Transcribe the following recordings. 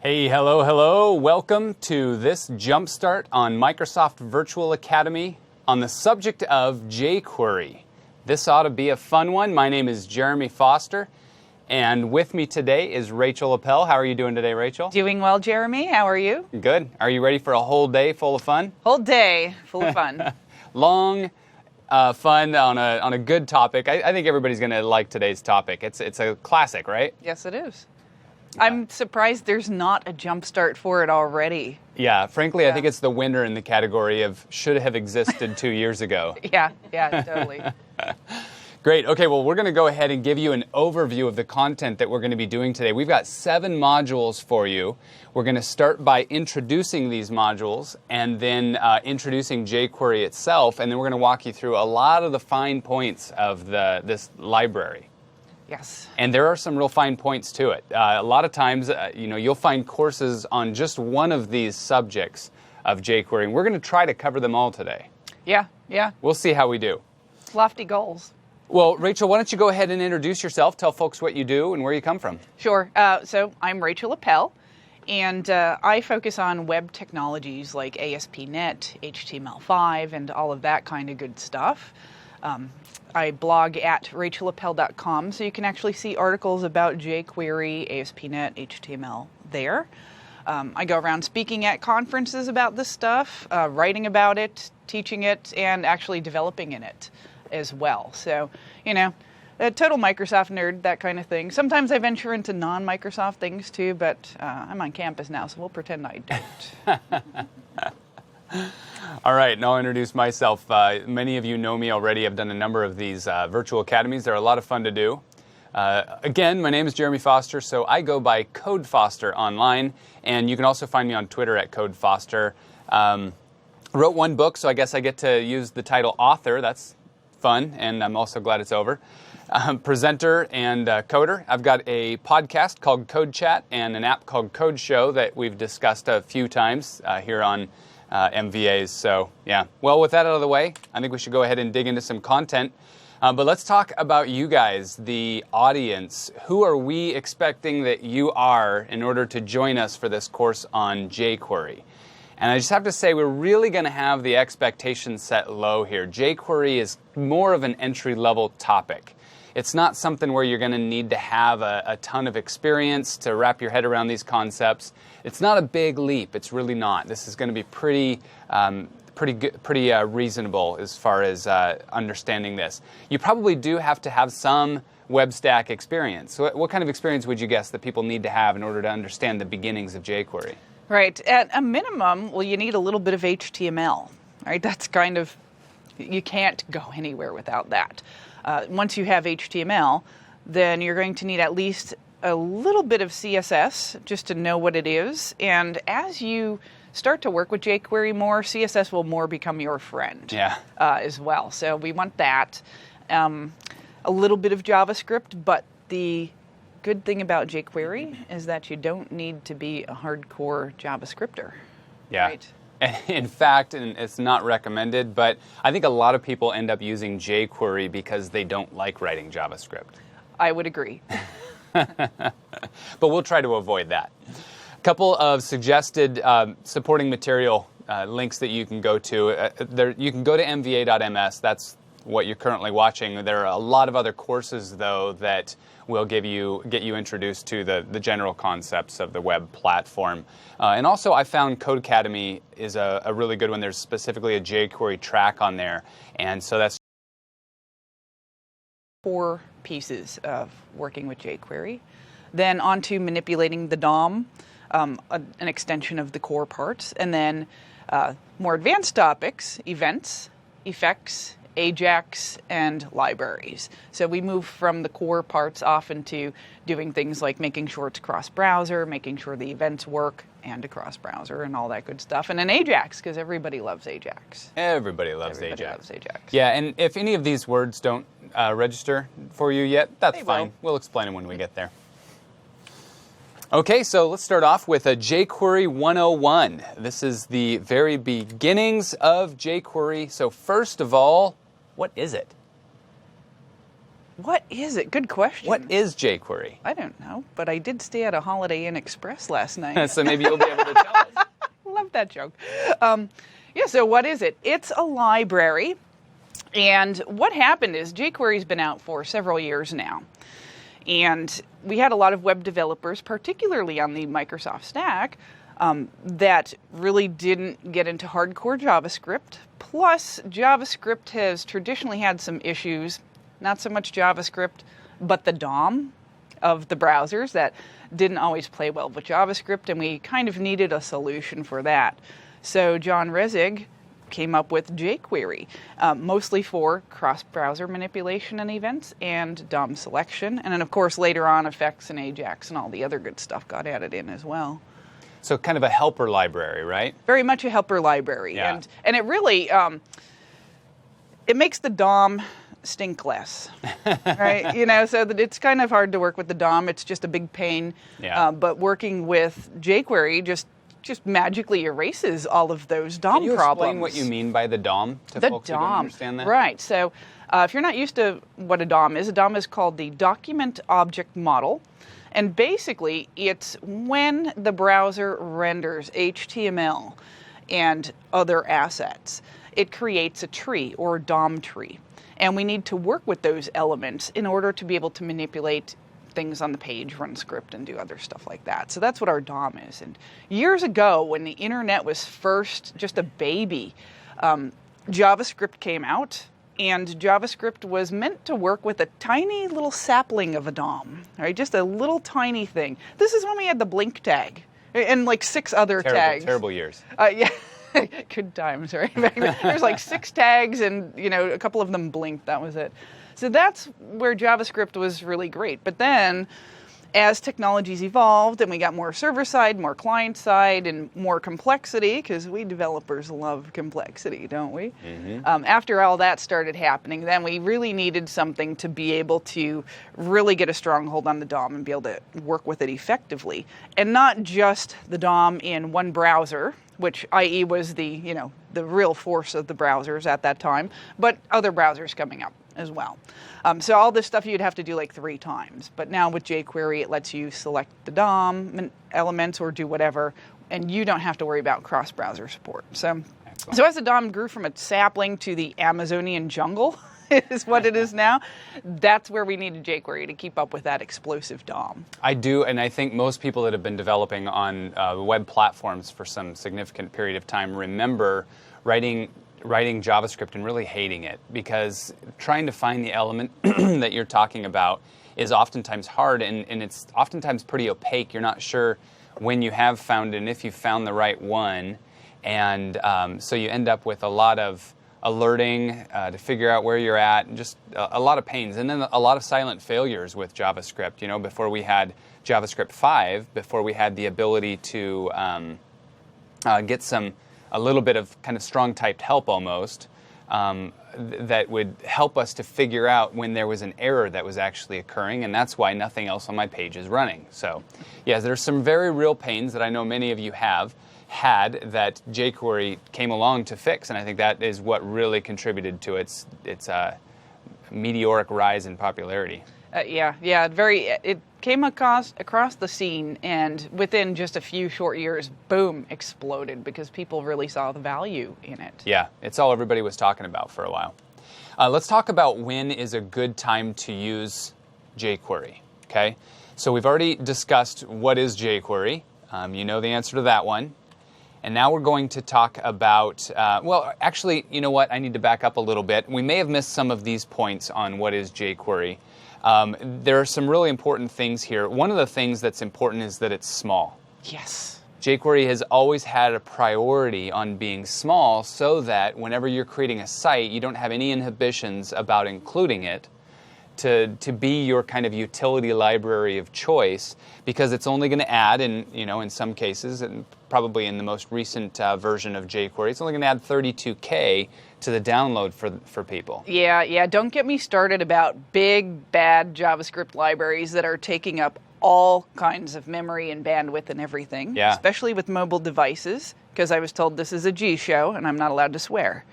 Hey, hello. Welcome to this Jumpstart on Microsoft Virtual Academy on the subject of jQuery. This ought to be a fun one. My name is Jeremy Foster, and with me today is Rachel Appel. How are you doing today, Rachel? Doing well, Jeremy. How are you? Good. Are you ready for a whole day full of fun? Whole day full of fun. Long fun on a good topic. I think everybody's going to like today's topic. It's a classic, right? Yes, it is. I'm surprised there's not a jump start for it already. Yeah, frankly, I think it's the winner in the category of should have existed 2 years ago. Yeah, totally. Great. Okay, well, we're going to go ahead and give you an overview of the content that we're going to be doing today. We've got 7 modules for you. We're going to start by introducing these modules and then introducing jQuery itself, and then we're going to walk you through a lot of the fine points of this library. Yes. And there are some real fine points to it. A lot of times, you'll find courses on just one of these subjects of jQuery, and we're going to try to cover them all today. Yeah. We'll see how we do. Lofty goals. Well, Rachel, why don't you go ahead and introduce yourself, tell folks what you do and where you come from. Sure. So I'm Rachel Appel, and I focus on web technologies like ASP.NET, HTML5, and all of that kind of good stuff. I blog at rachelappel.com, so you can actually see articles about jQuery, ASP.NET, HTML there. I go around speaking at conferences about this stuff, writing about it, teaching it, and actually developing in it as well. So, a total Microsoft nerd, that kind of thing. Sometimes I venture into non-Microsoft things too, but I'm on campus now, so we'll pretend I don't. All right, now I'll introduce myself. Many of you know me already. I've done a number of these virtual academies. They're a lot of fun to do. Again, my name is Jeremy Foster, so I go by Code Foster online, and you can also find me on Twitter at Code Foster. I wrote one book, so I guess I get to use the title author. That's fun, and I'm also glad it's over. Presenter and coder. I've got a podcast called Code Chat and an app called Code Show that we've discussed a few times here on MVAs. So, yeah. Well, with that out of the way, I think we should go ahead and dig into some content. But let's talk about you guys, the audience. Who are we expecting that you are in order to join us for this course on jQuery? And I just have to say, we're really going to have the expectations set low here. jQuery is more of an entry-level topic. It's not something where you're going to need to have a ton of experience to wrap your head around these concepts. It's not a big leap. It's really not. This is going to be pretty reasonable as far as understanding this. You probably do have to have some web stack experience. So what kind of experience would you guess that people need to have in order to understand the beginnings of jQuery? Right. At a minimum, you need a little bit of HTML. Right. That's kind of, you can't go anywhere without that. Once you have HTML, then you're going to need at least a little bit of CSS just to know what it is. And as you start to work with jQuery more, CSS will more become your friend as well. So we want that. A little bit of JavaScript, but the good thing about jQuery is that you don't need to be a hardcore JavaScripter. Yeah. Right? In fact, and it's not recommended, but I think a lot of people end up using jQuery because they don't like writing JavaScript. I would agree. But we'll try to avoid that. A couple of suggested supporting material links that you can go to. You can go to mva.ms. That's what you're currently watching. There are a lot of other courses, though, that will get you introduced to the general concepts of the web platform. And also, I found Codecademy is a really good one. There's specifically a jQuery track on there. And so that's 4 pieces of working with jQuery. Then on to manipulating the DOM, an extension of the core parts. And then more advanced topics, events, effects, Ajax, and libraries. So we move from the core parts off into doing things like making sure it's cross-browser, making sure the events work and across browser and all that good stuff. And then Ajax, because everybody loves Ajax. Everybody loves Everybody Ajax. loves Ajax. Yeah, and if any of these words don't register for you yet, that's They fine. will. We'll explain them when we get there. Okay, so let's start off with a jQuery 101. This is the very beginnings of jQuery. So first of all, what is it? What is it? Good question. What is jQuery? I don't know, but I did stay at a Holiday Inn Express last night. So maybe you'll be able to tell us. Love that joke. Yeah, so what is it? It's a library. And what happened is jQuery's been out for several years now. And we had a lot of web developers, particularly on the Microsoft stack, that really didn't get into hardcore JavaScript. Plus, JavaScript has traditionally had some issues, not so much JavaScript, but the DOM of the browsers that didn't always play well with JavaScript, and we kind of needed a solution for that. So John Resig came up with jQuery, mostly for cross-browser manipulation and events and DOM selection. And then, of course, later on, effects and Ajax and all the other good stuff got added in as well. So kind of a helper library, right? Very much a helper library. Yeah. And it really, it makes the DOM stink less, right? You know, so that it's kind of hard to work with the DOM. It's just a big pain. Yeah. But working with jQuery just magically erases all of those DOM Can you problems. explain what you mean by the DOM to The folks who DOM, don't understand that? right. So if you're not used to what a DOM is called the Document Object Model. And basically, it's when the browser renders HTML and other assets, it creates a tree or a DOM tree. And we need to work with those elements in order to be able to manipulate things on the page, run script, and do other stuff like that. So that's what our DOM is. And years ago, when the internet was first just a baby, JavaScript came out, and JavaScript was meant to work with a tiny little sapling of a DOM, right? Just a little tiny thing. This is when we had the blink tag and like 6 other tags. Terrible years. Yeah. Good times, right? There's like 6 tags, and a couple of them blinked. That was it. So that's where JavaScript was really great. But then, as technologies evolved and we got more server-side, more client-side, and more complexity, because we developers love complexity, don't we? Mm-hmm. After all that started happening, then we really needed something to be able to really get a stronghold on the DOM and be able to work with it effectively. And not just the DOM in one browser, which i.e. was the real force of the browsers at that time, but other browsers coming up as well. So all this stuff you'd have to do like 3 times. But now with jQuery, it lets you select the DOM elements or do whatever, and you don't have to worry about cross-browser support. So as the DOM grew from a sapling to the Amazonian jungle, is what it is now, that's where we needed jQuery to keep up with that explosive DOM. I do, and I think most people that have been developing on web platforms for some significant period of time remember writing JavaScript and really hating it, because trying to find the element that you're talking about is oftentimes hard, and it's oftentimes pretty opaque. You're not sure when you have found it and if you've found the right one, and so you end up with a lot of alerting to figure out where you're at, and just a lot of pains, and then a lot of silent failures with JavaScript. Before we had JavaScript 5, before we had the ability to get a little bit of kind of strong typed help almost, that would help us to figure out when there was an error that was actually occurring, and that's why nothing else on my page is running. So, yeah, there's some very real pains that I know many of you have had that jQuery came along to fix, and I think that is what really contributed to its meteoric rise in popularity. It came across the scene, and within just a few short years, boom, exploded because people really saw the value in it. Yeah, it's all everybody was talking about for a while. Let's talk about when is a good time to use jQuery, okay? So we've already discussed what is jQuery. You know the answer to that one. And now we're going to talk about, well, actually, you know what? I need to back up a little bit. We may have missed some of these points on what is jQuery. There are some really important things here. One of the things that's important is that it's small. Yes. jQuery has always had a priority on being small so that whenever you're creating a site, you don't have any inhibitions about including it to be your kind of utility library of choice, because it's only going to add, in some cases, and probably in the most recent version of jQuery, it's only going to add 32K to the download for people. Yeah, don't get me started about big, bad JavaScript libraries that are taking up all kinds of memory and bandwidth and everything, Yeah. especially with mobile devices, because I was told this is a G show and I'm not allowed to swear.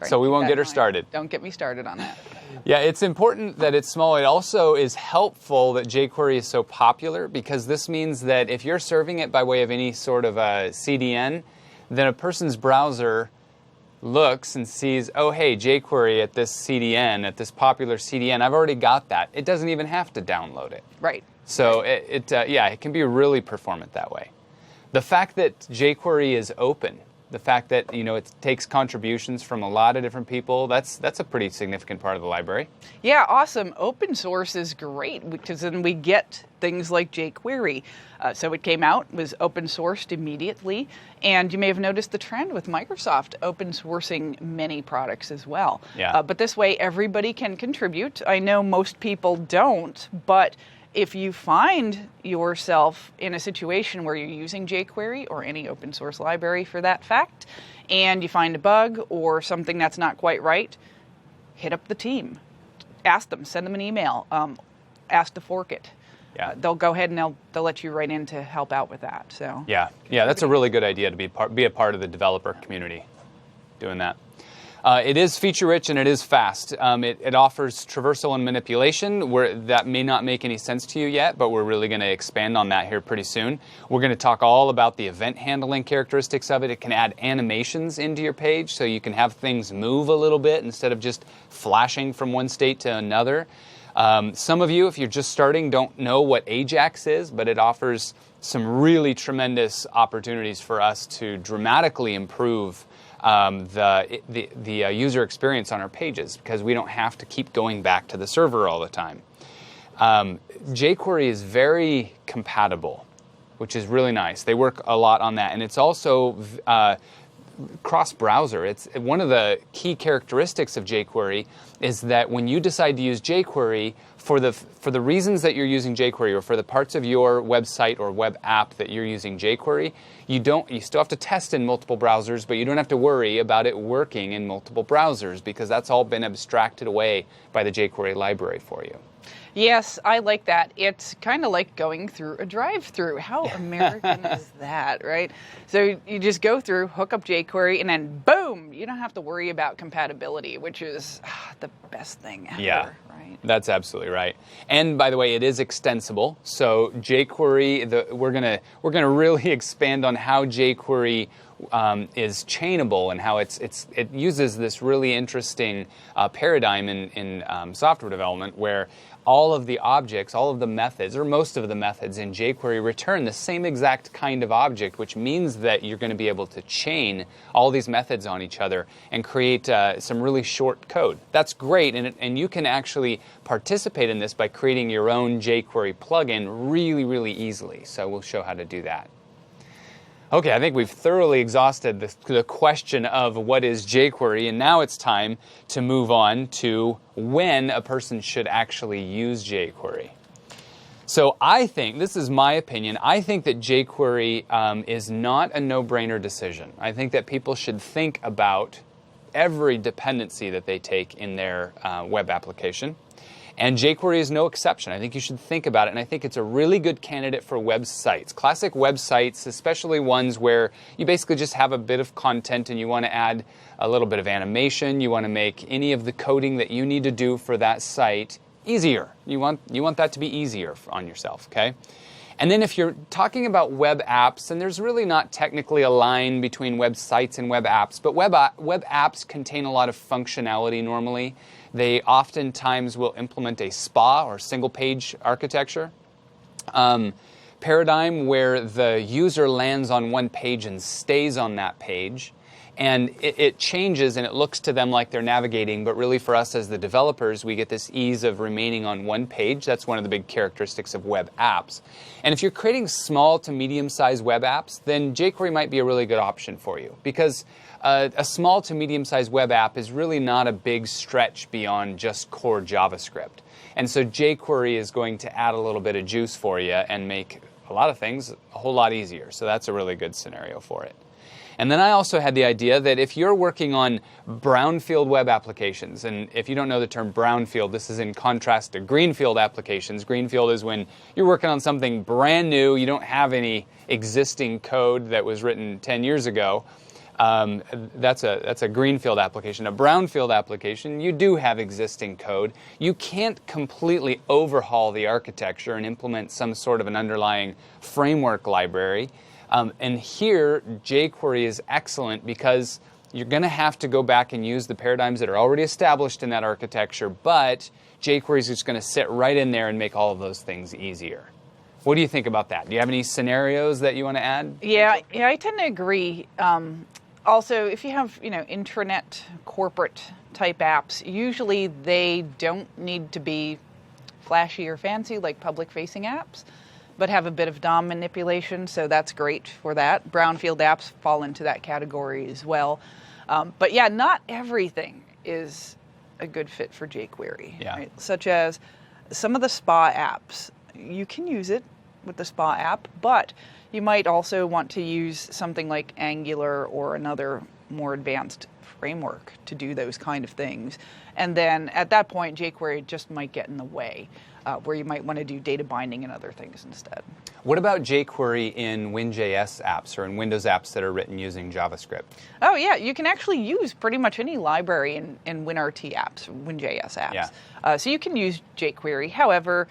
So we won't get her started. Don't get me started on that. Yeah, it's important that it's small. It also is helpful that jQuery is so popular, because this means that if you're serving it by way of any sort of a CDN, then a person's browser looks and sees, oh, hey, jQuery at this CDN, at this popular CDN, I've already got that. It doesn't even have to download it. Right. So it can be really performant that way. The fact that jQuery is open, the fact that it takes contributions from a lot of different people, that's a pretty significant part of the library. Yeah, awesome. Open source is great because then we get things like jQuery. So it came out, was open sourced immediately, and you may have noticed the trend with Microsoft open sourcing many products as well. Yeah. But this way everybody can contribute. I know most people don't, but if you find yourself in a situation where you're using jQuery or any open source library for that fact, and you find a bug or something that's not quite right, hit up the team. Ask them, send them an email, ask to fork it. Yeah. They'll go ahead and they'll let you right in to help out with that. So Yeah, that's a really good idea to be a part of the developer community doing that. It is feature-rich and it is fast. It offers traversal and manipulation, where that may not make any sense to you yet, but we're really going to expand on that here pretty soon. We're going to talk all about the event handling characteristics of it. It can add animations into your page, so you can have things move a little bit instead of just flashing from one state to another. Some of you, if you're just starting, don't know what Ajax is, but it offers some really tremendous opportunities for us to dramatically improve the user experience on our pages, because we don't have to keep going back to the server all the time. jQuery is very compatible, which is really nice. They work a lot on that, and it's also cross-browser. It's one of the key characteristics of jQuery is that when you decide to use jQuery for the reasons that you're using jQuery, or for the parts of your website or web app that you're using jQuery, you still have to test in multiple browsers, but you don't have to worry about it working in multiple browsers, because that's all been abstracted away by the jQuery library for you. Yes, I like that. It's kind of like going through a drive-through. How American is that, right? So you just go through, hook up jQuery, and then boom, you don't have to worry about compatibility, which is the best thing ever, right? That's absolutely right. And by the way, it is extensible. So jQuery, we're gonna really expand on how jQuery is chainable, and how it uses this really interesting paradigm in software development, where all of the objects, all of the methods, or most of the methods in jQuery return the same exact kind of object, which means that you're going to be able to chain all these methods on each other and create some really short code. That's great, and you can actually participate in this by creating your own jQuery plugin really, really easily. So we'll show how to do that. Okay, I think we've thoroughly exhausted the question of what is jQuery, and now it's time to move on to when a person should actually use jQuery. So I think, this is my opinion, I think that jQuery is not a no-brainer decision. I think that people should think about every dependency that they take in their web application. And jQuery is no exception. I think you should think about it, and I think it's a really good candidate for websites. Classic websites, especially ones where you basically just have a bit of content and you want to add a little bit of animation, you want to make any of the coding that you need to do for that site easier. You want that to be easier on yourself, okay? And then if you're talking about web apps, and there's really not technically a line between websites and web apps, but web apps contain a lot of functionality normally. They oftentimes will implement a SPA, or single page architecture paradigm, where the user lands on one page and stays on that page. And it changes and it looks to them like they're navigating, but really for us as the developers, we get this ease of remaining on one page. That's one of the big characteristics of web apps. And if you're creating small to medium-sized web apps, then jQuery might be a really good option for you, because a small to medium-sized web app is really not a big stretch beyond just core JavaScript. And so jQuery is going to add a little bit of juice for you and make a lot of things a whole lot easier. So that's a really good scenario for it. And then I also had the idea that if you're working on brownfield web applications, and if you don't know the term brownfield, this is in contrast to greenfield applications. Greenfield is when you're working on something brand new, you don't have any existing code that was written 10 years ago. That's a greenfield application. A brownfield application, you do have existing code. You can't completely overhaul the architecture and implement some sort of an underlying framework library. And here, jQuery is excellent because you're going to have to go back and use the paradigms that are already established in that architecture, but jQuery is just going to sit right in there and make all of those things easier. What do you think about that? Do you have any scenarios that you want to add? Yeah, I tend to agree. Also, if you have, intranet corporate type apps, usually they don't need to be flashy or fancy like public-facing apps, but have a bit of DOM manipulation, so that's great for that. Brownfield apps fall into that category as well. But yeah, not everything is a good fit for jQuery, right? Such as some of the SPA apps. You can use it with the SPA app, but you might also want to use something like Angular or another more advanced framework to do those kind of things. And then at that point, jQuery just might get in the way, where you might want to do data binding and other things instead. What about jQuery in WinJS apps or in Windows apps that are written using JavaScript? Oh yeah, you can actually use pretty much any library in WinRT apps, WinJS apps. Yeah. So you can use jQuery. However,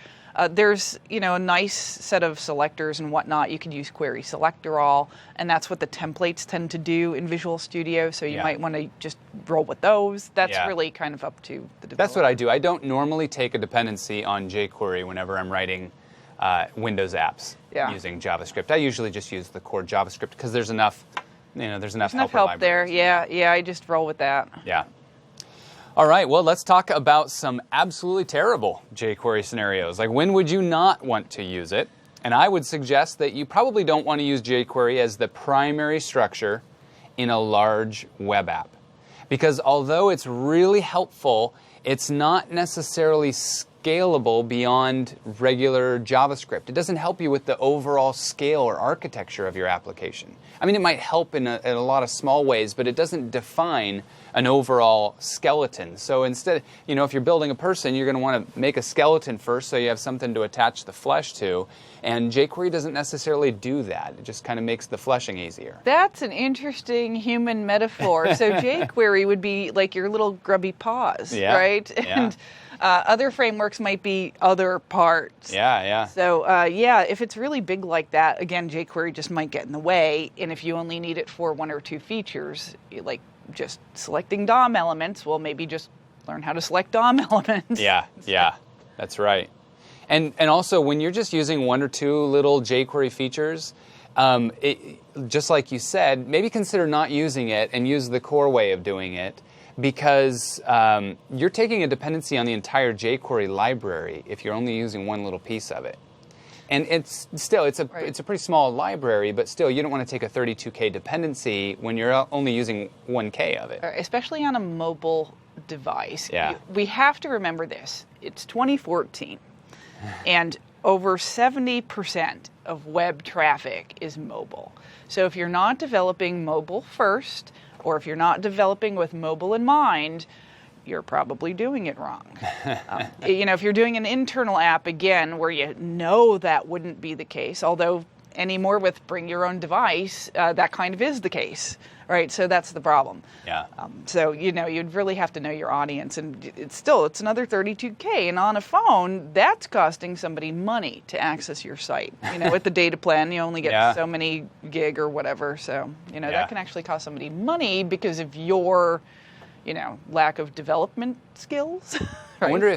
there's a nice set of selectors and whatnot. You can use query selector all, and that's what the templates tend to do in Visual Studio. So you might want to just roll with those. That's really kind of up to the developer. That's what I do. I don't normally take a dependency on jQuery whenever I'm writing Windows apps using JavaScript. I usually just use the core JavaScript because there's enough, there's enough help there. Yeah, I just roll with that. Yeah. All right, well, let's talk about some absolutely terrible jQuery scenarios. Like, when would you not want to use it? And I would suggest that you probably don't want to use jQuery as the primary structure in a large web app. Because although it's really helpful, it's not necessarily scalable beyond regular JavaScript. It doesn't help you with the overall scale or architecture of your application. I mean, it might help in a lot of small ways, but it doesn't define an overall skeleton. So instead, if you're building a person, you're going to want to make a skeleton first so you have something to attach the flesh to. And jQuery doesn't necessarily do that. It just kind of makes the fleshing easier. That's an interesting human metaphor. So jQuery would be like your little grubby paws, right? Yeah. And other frameworks might be other parts. Yeah. So if it's really big like that, again, jQuery just might get in the way. And if you only need it for one or two features, like just selecting DOM elements, well, maybe just learn how to select DOM elements. Yeah, that's right. And also, when you're just using one or two little jQuery features, just like you said, maybe consider not using it and use the core way of doing it, because you're taking a dependency on the entire jQuery library if you're only using one little piece of it. And it's a pretty small library, but still, you don't want to take a 32K dependency when you're only using 1K of it. Especially on a mobile device. Yeah. We have to remember this. It's 2014, and over 70% of web traffic is mobile. So if you're not developing mobile first, or if you're not developing with mobile in mind, you're probably doing it wrong. If you're doing an internal app, again, where that wouldn't be the case, although anymore with bring your own device, that kind of is the case, right? So that's the problem. Yeah. So, you'd really have to know your audience, and it's another 32K, and on a phone, that's costing somebody money to access your site. With the data plan, you only get so many gig or whatever, so, that can actually cost somebody money because of your lack of development skills. Right? I wonder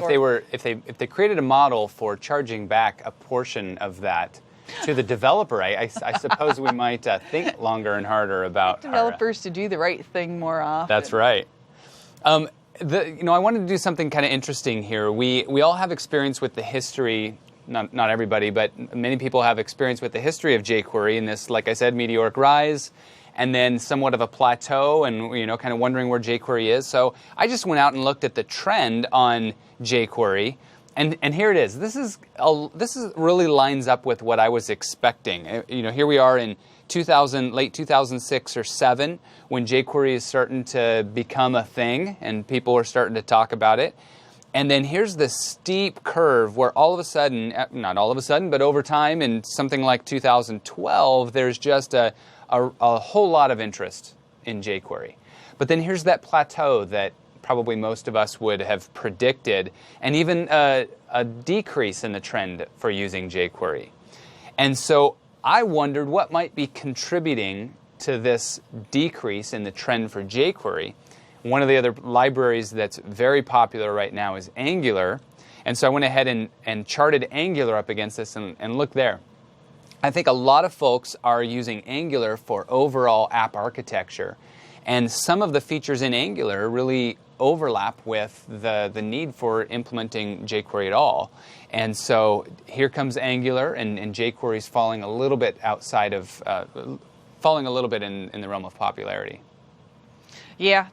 if they created a model for charging back a portion of that to the developer. I suppose we might think longer and harder about developers to do the right thing more often. That's right. I wanted to do something kind of interesting here. We all have experience with the history. Not everybody, but many people have experience with the history of jQuery and this, like I said, meteoric rise, and then somewhat of a plateau, and kind of wondering where jQuery is. So I just went out and looked at the trend on jQuery, And here it is. This is really lines up with what I was expecting. Here we are in late 2006 or 7, when jQuery is starting to become a thing and people are starting to talk about it. And then here's this steep curve where all of a sudden, not all of a sudden, but over time in something like 2012, there's just a whole lot of interest in jQuery. But then here's that plateau that probably most of us would have predicted, and even a decrease in the trend for using jQuery. And so I wondered what might be contributing to this decrease in the trend for jQuery. One of the other libraries that's very popular right now is Angular. And so I went ahead and charted Angular up against this, and look there. I think a lot of folks are using Angular for overall app architecture. And some of the features in Angular really overlap with the need for implementing jQuery at all. And so here comes Angular, and jQuery is falling a little bit outside of, falling a little bit in the realm of popularity. Yeah,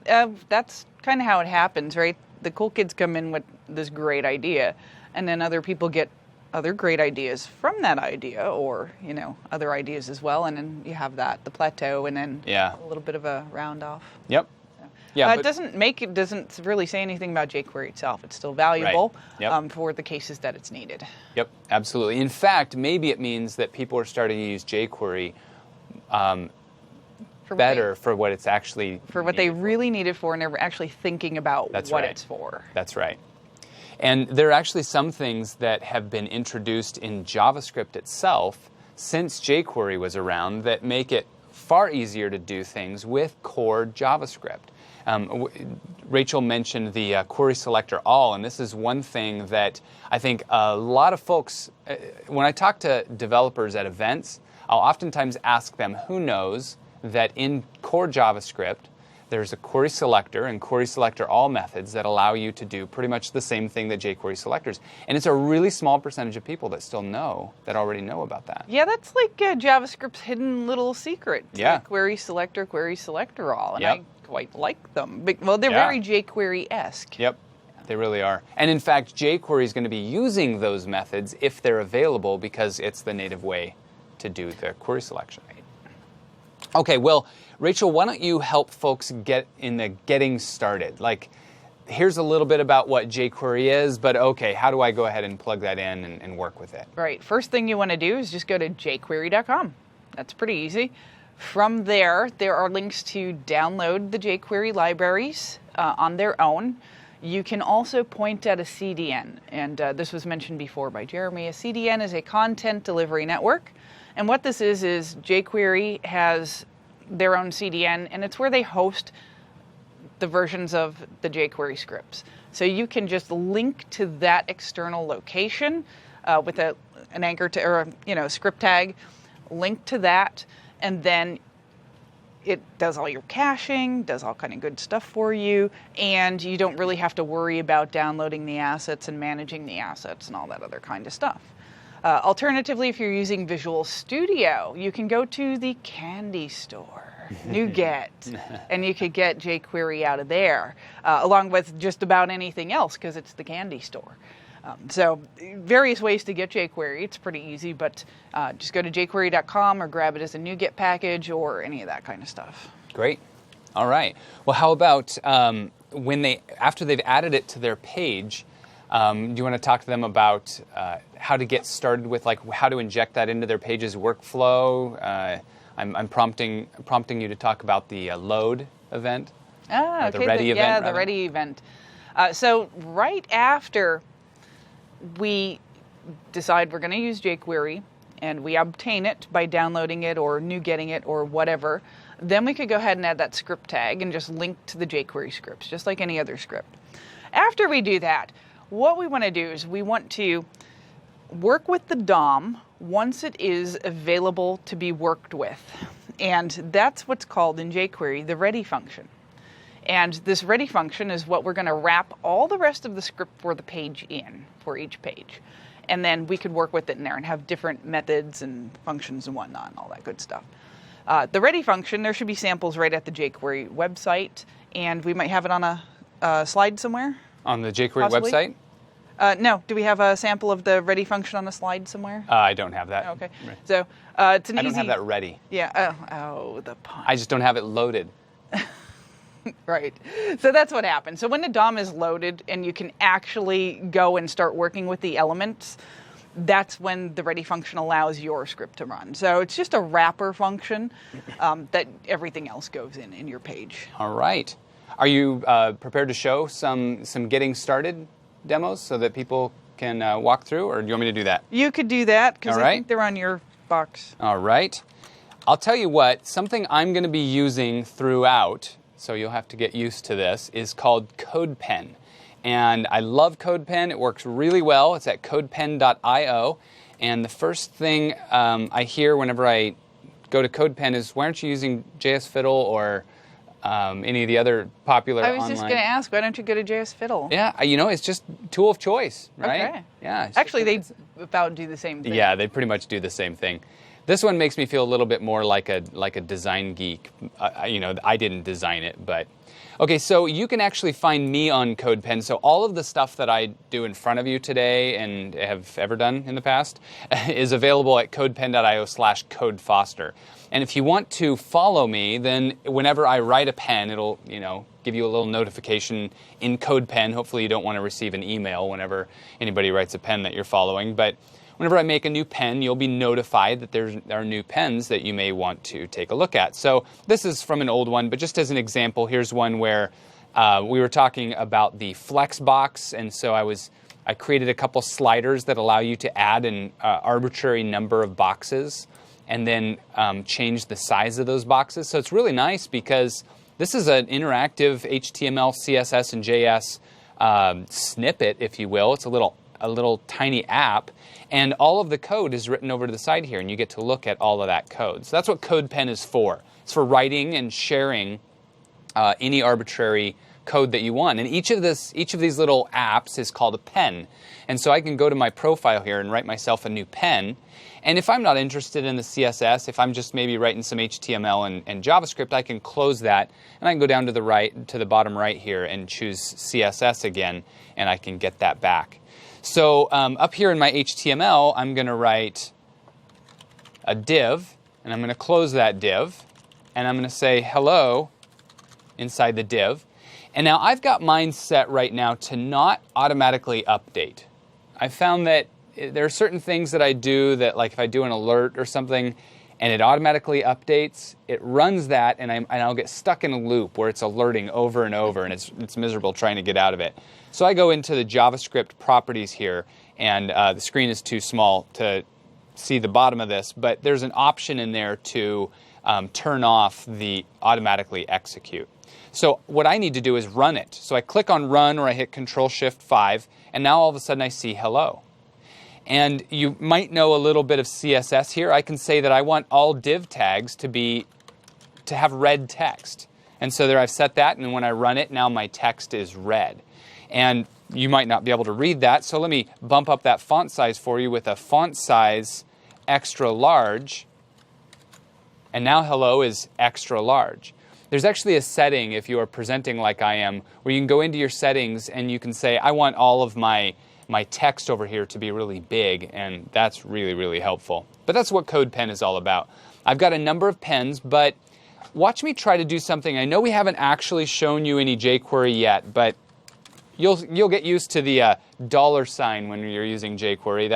that's kind of how it happens, right? The cool kids come in with this great idea, and then other people get other great ideas from that idea, or other ideas as well, and then you have the plateau, and then a little bit of a round off. Yep. Yeah, it doesn't really say anything about jQuery itself. It's still valuable for the cases that it's needed. Yep, absolutely. In fact, maybe it means that people are starting to use jQuery better for what it's actually for what they really need it for, and they're actually thinking about what it's for. That's right. And there are actually some things that have been introduced in JavaScript itself since jQuery was around that make it far easier to do things with core JavaScript. Rachel mentioned the query selector all, and this is one thing that I think a lot of folks, when I talk to developers at events, I'll oftentimes ask them who knows that in core JavaScript, there's a query selector and query selector all methods that allow you to do pretty much the same thing that jQuery selectors. And it's a really small percentage of people that already know about that. Yeah, that's like JavaScript's hidden little secret. Yeah. Query selector all. And I quite like them. Well, they're very jQuery-esque. Yep, they really are. And in fact, jQuery is going to be using those methods if they're available, because it's the native way to do the query selection. Okay, well, Rachel, why don't you help folks get in the getting started? Like, here's a little bit about what jQuery is, but okay, how do I go ahead and plug that in and work with it? Right. First thing you want to do is just go to jQuery.com. That's pretty easy. From there are links to download the jQuery libraries on their own. You can also point at a CDN, and this was mentioned before by Jeremy. A CDN is a content delivery network. And what this is jQuery has their own CDN, and it's where they host the versions of the jQuery scripts. So you can just link to that external location with an anchor or a script tag, link to that, and then it does all your caching, does all kind of good stuff for you, and you don't really have to worry about downloading the assets and managing the assets and all that other kind of stuff. Alternatively, if you're using Visual Studio, you can go to the Candy Store, NuGet, and you could get jQuery out of there, along with just about anything else, because it's the Candy Store. So various ways to get jQuery. It's pretty easy, but just go to jQuery.com or grab it as a NuGet package or any of that kind of stuff. Great. All right. Well, how about after they've added it to their page, do you want to talk to them about how to get started with, like, how to inject that into their page's workflow? I'm prompting you to talk about the load event. Okay. The ready event. Yeah, rather. The ready event. So right after we decide we're going to use jQuery and we obtain it by downloading it or NuGetting it or whatever, then we could go ahead and add that script tag and just link to the jQuery scripts, just like any other script. After we do that, what we want to do is we want to work with the DOM once it is available to be worked with. And that's what's called in jQuery the ready function. And this ready function is what we're going to wrap all the rest of the script for the page in, for each page. And then we could work with it in there and have different methods and functions and whatnot and all that good stuff. The ready function, there should be samples right at the jQuery website, and we might have it on a slide somewhere. On the jQuery possibly. website? No. Do we have a sample of the ready function on the slide somewhere? I don't have that. Okay. So it's an easy... I don't have that ready. Yeah. Oh, the pun. I just don't have it loaded. Right. So that's what happens. So when the DOM is loaded and you can actually go and start working with the elements, that's when the ready function allows your script to run. So it's just a wrapper function that everything else goes in your page. All right. Are you prepared to show some getting started demos so that people can walk through, or do you want me to do that? You could do that, because I think they're on your box. All right. I'll tell you what, something I'm going to be using throughout, so you'll have to get used to this, is called CodePen. And I love CodePen. It works really well. It's at codepen.io. And the first thing I hear whenever I go to CodePen is, why aren't you using JS Fiddle or any of the other popular online... I was just going to ask, why don't you go to JS Fiddle? Yeah, it's just tool of choice, right? Okay. Yeah. Actually, they about do the same thing. Yeah, they pretty much do the same thing. This one makes me feel a little bit more like a design geek. I didn't design it, but... Okay, so you can actually find me on CodePen. So all of the stuff that I do in front of you today and have ever done in the past is available at codepen.io/codefoster. And if you want to follow me, then whenever I write a pen, it'll, give you a little notification in CodePen. Hopefully you don't want to receive an email whenever anybody writes a pen that you're following. But whenever I make a new pen, you'll be notified that there are new pens that you may want to take a look at. So this is from an old one, but just as an example, here's one where we were talking about the flex box, and so I created a couple sliders that allow you to add an arbitrary number of boxes and then change the size of those boxes. So it's really nice because this is an interactive HTML, CSS, and JS snippet, if you will. It's a little tiny app, and all of the code is written over to the side here, and you get to look at all of that code. So that's what CodePen is for. It's for writing and sharing any arbitrary code that you want. And each of these little apps is called a pen. And so I can go to my profile here and write myself a new pen. And if I'm not interested in the CSS, if I'm just maybe writing some HTML and JavaScript, I can close that, and I can go down to the bottom right here and choose CSS again, and I can get that back. So up here in my HTML, I'm going to write a div, and I'm going to close that div, and I'm going to say hello inside the div. And now I've got mine set right now to not automatically update. I found that there are certain things that I do that, like if I do an alert or something and it automatically updates, it runs that, and I'll get stuck in a loop where it's alerting over and over, and it's miserable trying to get out of it. So I go into the JavaScript properties here, and the screen is too small to see the bottom of this, but there's an option in there to turn off the automatically execute. So what I need to do is run it. So I click on run, or I hit Control-Shift-5, and now all of a sudden I see hello. And you might know a little bit of CSS here. I can say that I want all div tags to have red text. And so there I've set that, and when I run it, now my text is red. And you might not be able to read that, so let me bump up that font size for you with a font size extra large. And now hello is extra large. There's actually a setting, if you are presenting like I am, where you can go into your settings and you can say, I want all of my text over here to be really big, and that's really, really helpful. But that's what CodePen is all about. I've got a number of pens, but watch me try to do something. I know we haven't actually shown you any jQuery yet, but you'll get used to the $ when you're using jQuery.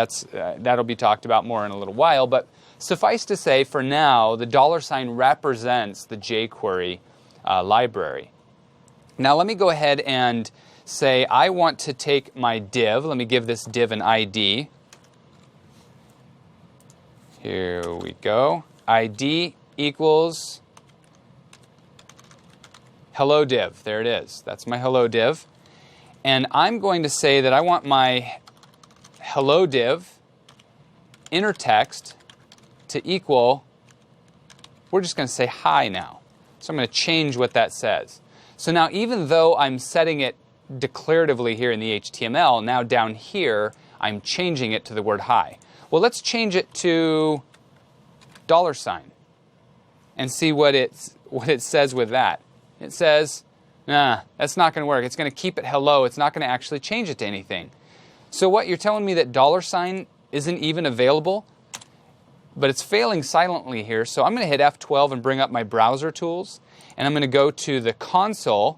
That'll be talked about more in a little while, but suffice to say, for now, the $ represents the jQuery library. Now let me go ahead and say I want to take my div. Let me give this div an ID. Here we go. ID equals hello div. There it is. That's my hello div. And I'm going to say that I want my hello div inner text to equal, we're just going to say hi now. So I'm going to change what that says. So now even though I'm setting it declaratively here in the HTML, now down here I'm changing it to the word hi. Well, let's change it to $ and see what it says with that. It says, nah, that's not going to work. It's going to keep it hello. It's not going to actually change it to anything. So what, you're telling me that $ isn't even available? But it's failing silently here, so I'm going to hit F12 and bring up my browser tools, and I'm going to go to the console,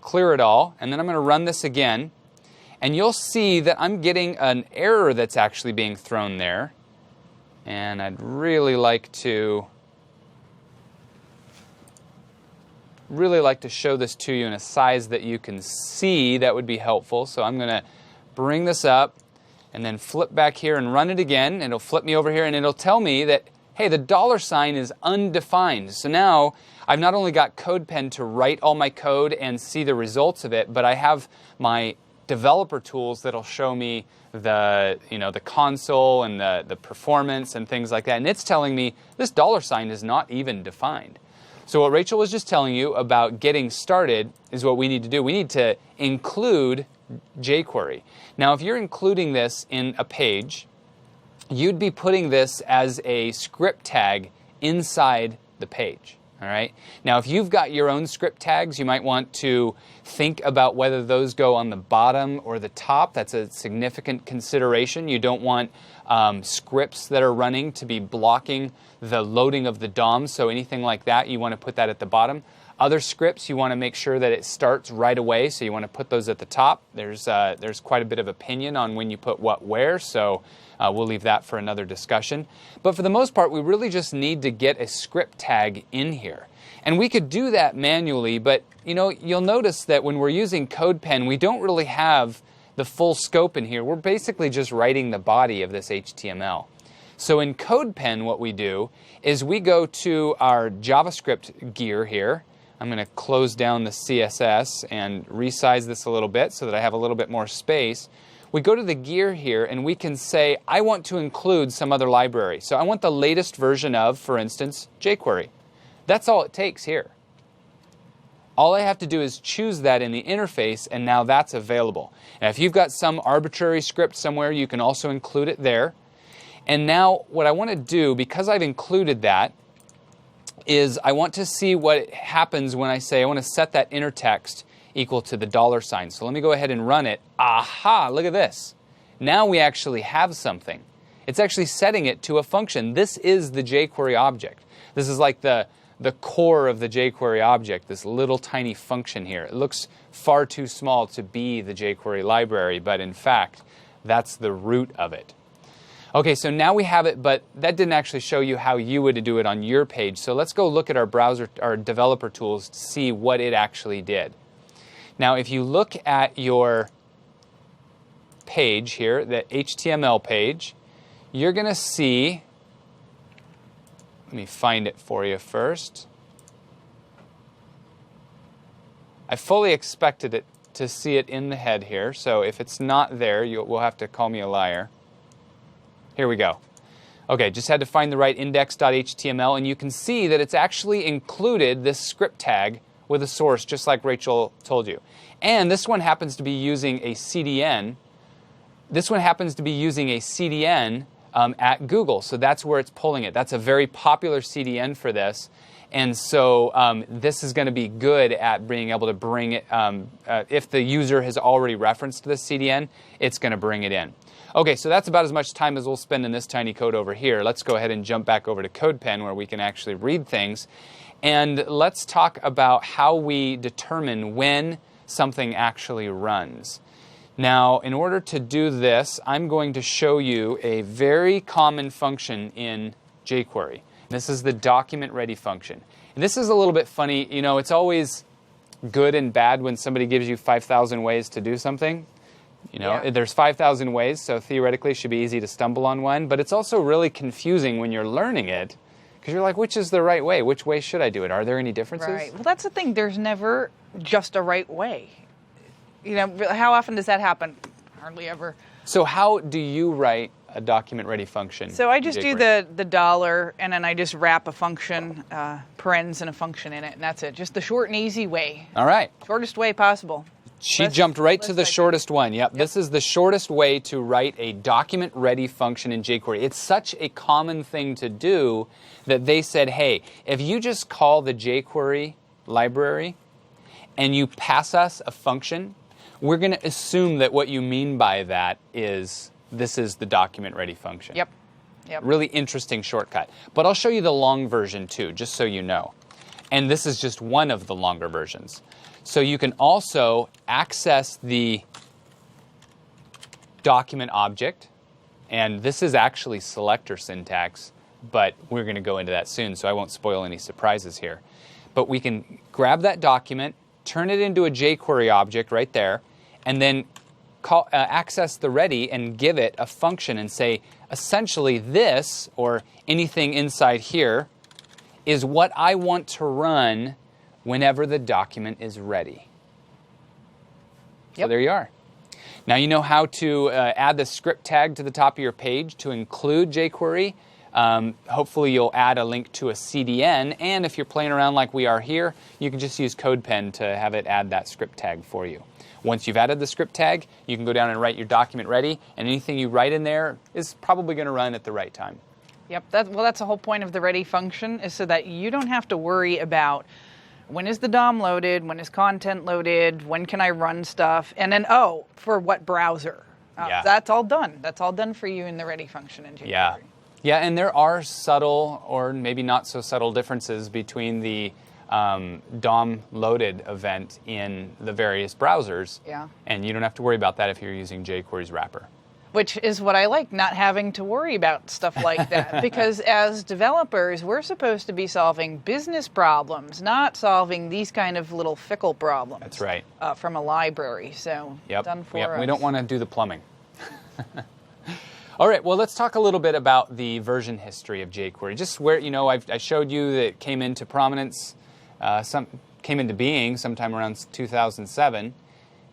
clear it all, and then I'm going to run this again, and you'll see that I'm getting an error that's actually being thrown there, and I'd really like to show this to you in a size that you can see. That would be helpful. So I'm going to bring this up and then flip back here and run it again, and it'll flip me over here, and it'll tell me that, hey, the $ is undefined. So now I've not only got CodePen to write all my code and see the results of it, but I have my developer tools that'll show me the console and the performance and things like that. And it's telling me this $ is not even defined. So what Rachel was just telling you about getting started is what we need to do. We need to include jQuery. Now, if you're including this in a page, you'd be putting this as a script tag inside the page. All right. Now, if you've got your own script tags, you might want to think about whether those go on the bottom or the top. That's a significant consideration. You don't want scripts that are running to be blocking the loading of the DOM, so anything like that, you want to put that at the bottom. Other scripts, you want to make sure that it starts right away, so you want to put those at the top. There's quite a bit of opinion on when you put what where, so we'll leave that for another discussion. But for the most part, we really just need to get a script tag in here. And we could do that manually, but you'll notice that when we're using CodePen, we don't really have the full scope in here. We're basically just writing the body of this HTML. So in CodePen, what we do is we go to our JavaScript gear here. I'm going to close down the CSS and resize this a little bit so that I have a little bit more space. We go to the gear here and we can say, I want to include some other library. So I want the latest version of, for instance, jQuery. That's all it takes here. All I have to do is choose that in the interface, and now that's available. Now, if you've got some arbitrary script somewhere, you can also include it there. And now what I want to do, because I've included that, is I want to see what happens when I say I want to set that inner text equal to the $. So let me go ahead and run it. Aha, look at this. Now we actually have something. It's actually setting it to a function. This is the jQuery object. This is like the core of the jQuery object, this little tiny function here. It looks far too small to be the jQuery library, but in fact, that's the root of it. Okay, so now we have it, but that didn't actually show you how you would do it on your page. So let's go look at our developer tools to see what it actually did. Now, if you look at your page here, the HTML page, you're going to see, let me find it for you first. I fully expected it to see it in the head here, so if it's not there, we'll have to call me a liar. Here we go. Okay, just had to find the right index.html, and you can see that it's actually included this script tag with a source, just like Rachel told you. And this one happens to be using a CDN. This one happens to be using a CDN at Google, so that's where it's pulling it. That's a very popular CDN for this, and so this is going to be good at being able to bring it. If the user has already referenced this CDN, it's going to bring it in. Okay, so that's about as much time as we'll spend in this tiny code over here. Let's go ahead and jump back over to CodePen where we can actually read things. And let's talk about how we determine when something actually runs. Now, in order to do this, I'm going to show you a very common function in jQuery. This is the document ready function. And this is a little bit funny. It's always good and bad when somebody gives you 5,000 ways to do something. There's 5,000 ways, so theoretically it should be easy to stumble on one. But it's also really confusing when you're learning it, because you're like, which is the right way? Which way should I do it? Are there any differences? Right. Well, that's the thing. There's never just a right way. How often does that happen? Hardly ever. So how do you write a document-ready function? So I just do the $, and then I just wrap a function, parens, and a function in it, and that's it. Just the short and easy way. All right. Shortest way possible. She jumped right to the shortest one. Yep, this is the shortest way to write a document-ready function in jQuery. It's such a common thing to do that they said, hey, if you just call the jQuery library and you pass us a function, we're going to assume that what you mean by that is this is the document ready function. Yep. Yep. Really interesting shortcut. But I'll show you the long version too, just so you know. And this is just one of the longer versions. So you can also access the document object. And this is actually selector syntax, but we're going to go into that soon, so I won't spoil any surprises here. But we can grab that document, turn it into a jQuery object right there, and then access the ready and give it a function and say, essentially this, or anything inside here, is what I want to run whenever the document is ready. Yep. So there you are. Now you know how to add the script tag to the top of your page to include jQuery. Hopefully you'll add a link to a CDN, and if you're playing around like we are here, you can just use CodePen to have it add that script tag for you. Once you've added the script tag, you can go down and write your document ready, and anything you write in there is probably going to run at the right time. Yep. That's the whole point of the ready function, is so that you don't have to worry about when is the DOM loaded, when is content loaded, when can I run stuff, and then, oh, for what browser? Yeah. That's all done. That's all done for you in the ready function in jQuery. Yeah. Yeah, and there are subtle or maybe not so subtle differences between the DOM loaded event in the various browsers. Yeah. And you don't have to worry about that if you're using jQuery's wrapper. Which is what I like, not having to worry about stuff like that. Because as developers, we're supposed to be solving business problems, not solving these kind of little fickle problems. That's right. From a library. So, done for us. We don't want to do the plumbing. All right, well, let's talk a little bit about the version history of jQuery. Just where, I showed you that it came into prominence, came into being sometime around 2007.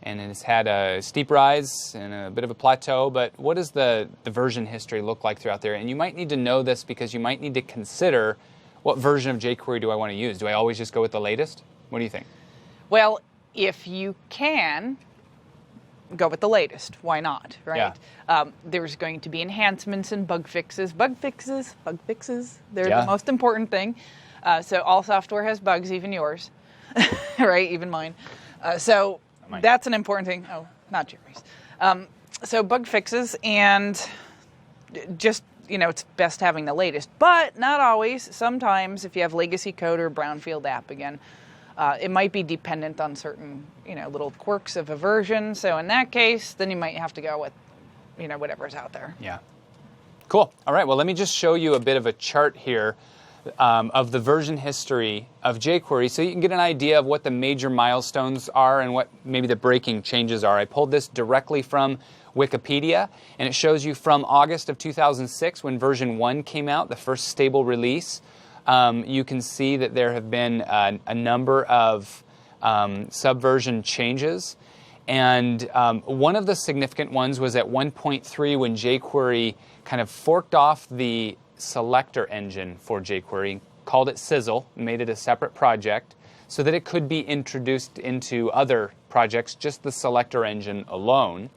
And it's had a steep rise and a bit of a plateau, but what does the version history look like throughout there? And you might need to know this because you might need to consider what version of jQuery do I want to use? Do I always just go with the latest? What do you think? Well, if you can, go with the latest. Why not, right? Yeah. There's going to be enhancements and bug fixes. Bug fixes, they're Yeah. the most important thing. So all software has bugs, even yours, right? Even mine. So that's an important thing. Oh, not Jerry's. So bug fixes, and just, it's best having the latest. But not always. Sometimes if you have legacy code or brownfield app again, it might be dependent on certain, little quirks of a version. So in that case, then you might have to go with, whatever's out there. Yeah. Cool. All right, well, let me just show you a bit of a chart here of the version history of jQuery so you can get an idea of what the major milestones are and what maybe the breaking changes are. I pulled this directly from Wikipedia, and it shows you from August of 2006 when version 1 came out, the first stable release. You can see that there have been a number of subversion changes. And one of the significant ones was at 1.3 when jQuery kind of forked off the selector engine for jQuery, called it Sizzle, made it a separate project so that it could be introduced into other projects, just the selector engine alone.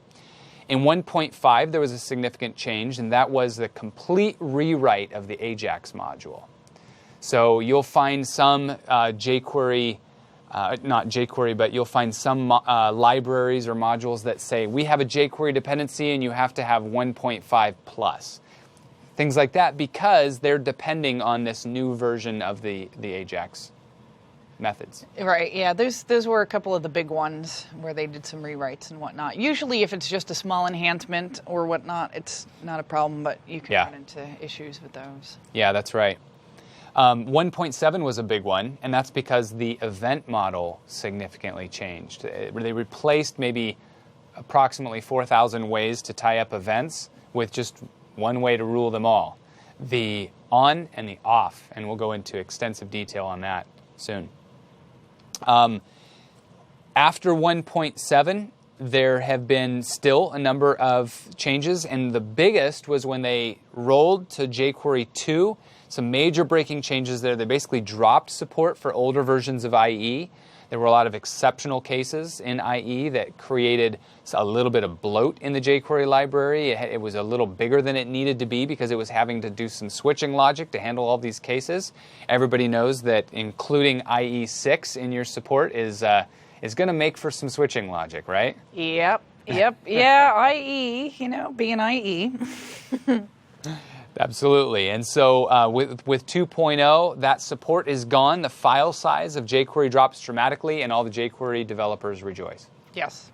In 1.5, there was a significant change, and that was the complete rewrite of the Ajax module. So you'll find some jQuery, not jQuery, but you'll find some libraries or modules that say, we have a jQuery dependency and you have to have 1.5 plus. Things like that, because they're depending on this new version of the Ajax methods. Right, yeah, those were a couple of the big ones where they did some rewrites and whatnot. Usually if it's just a small enhancement or whatnot, it's not a problem, but you can run into issues with those. Yeah, that's right. 1.7 was a big one, and that's because the event model significantly changed. They replaced maybe approximately 4,000 ways to tie up events with just one way to rule them all, the on and the off, and we'll go into extensive detail on that soon. After 1.7, there have been still a number of changes, and the biggest was when they rolled to jQuery 2, some major breaking changes there. They basically dropped support for older versions of IE. There were a lot of exceptional cases in IE that created a little bit of bloat in the jQuery library. It was a little bigger than it needed to be because it was having to do some switching logic to handle all these cases. Everybody knows that including IE6 in your support is is going to make for some switching logic, right? Yep. Yeah, IE, being IE. Absolutely. And so with 2.0, that support is gone. The file size of jQuery drops dramatically, and all the jQuery developers rejoice. Yes.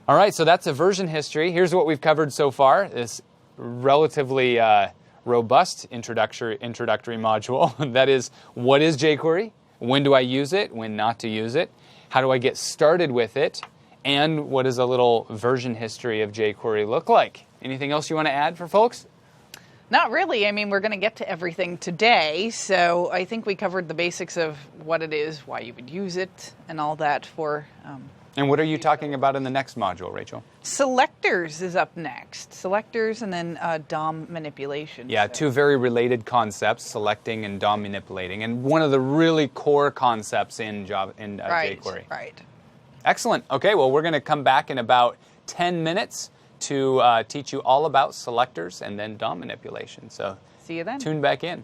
All right, so that's a version history. Here's what we've covered so far. This relatively robust introductory module. That is, what is jQuery? When do I use it? When not to use it? How do I get started with it? And what does a little version history of jQuery look like? Anything else you want to add for folks? Not really. I mean, we're going to get to everything today, so I think we covered the basics of what it is, why you would use it, and all that for... And what are you talking about in the next module, Rachel? Selectors is up next. Selectors and then DOM manipulation. Yeah, two very related concepts, selecting and DOM manipulating, and one of the really core concepts in jQuery. Right. Excellent. Okay, well, we're going to come back in about 10 minutes to teach you all about selectors and then DOM manipulation. So see you then. Tune back in.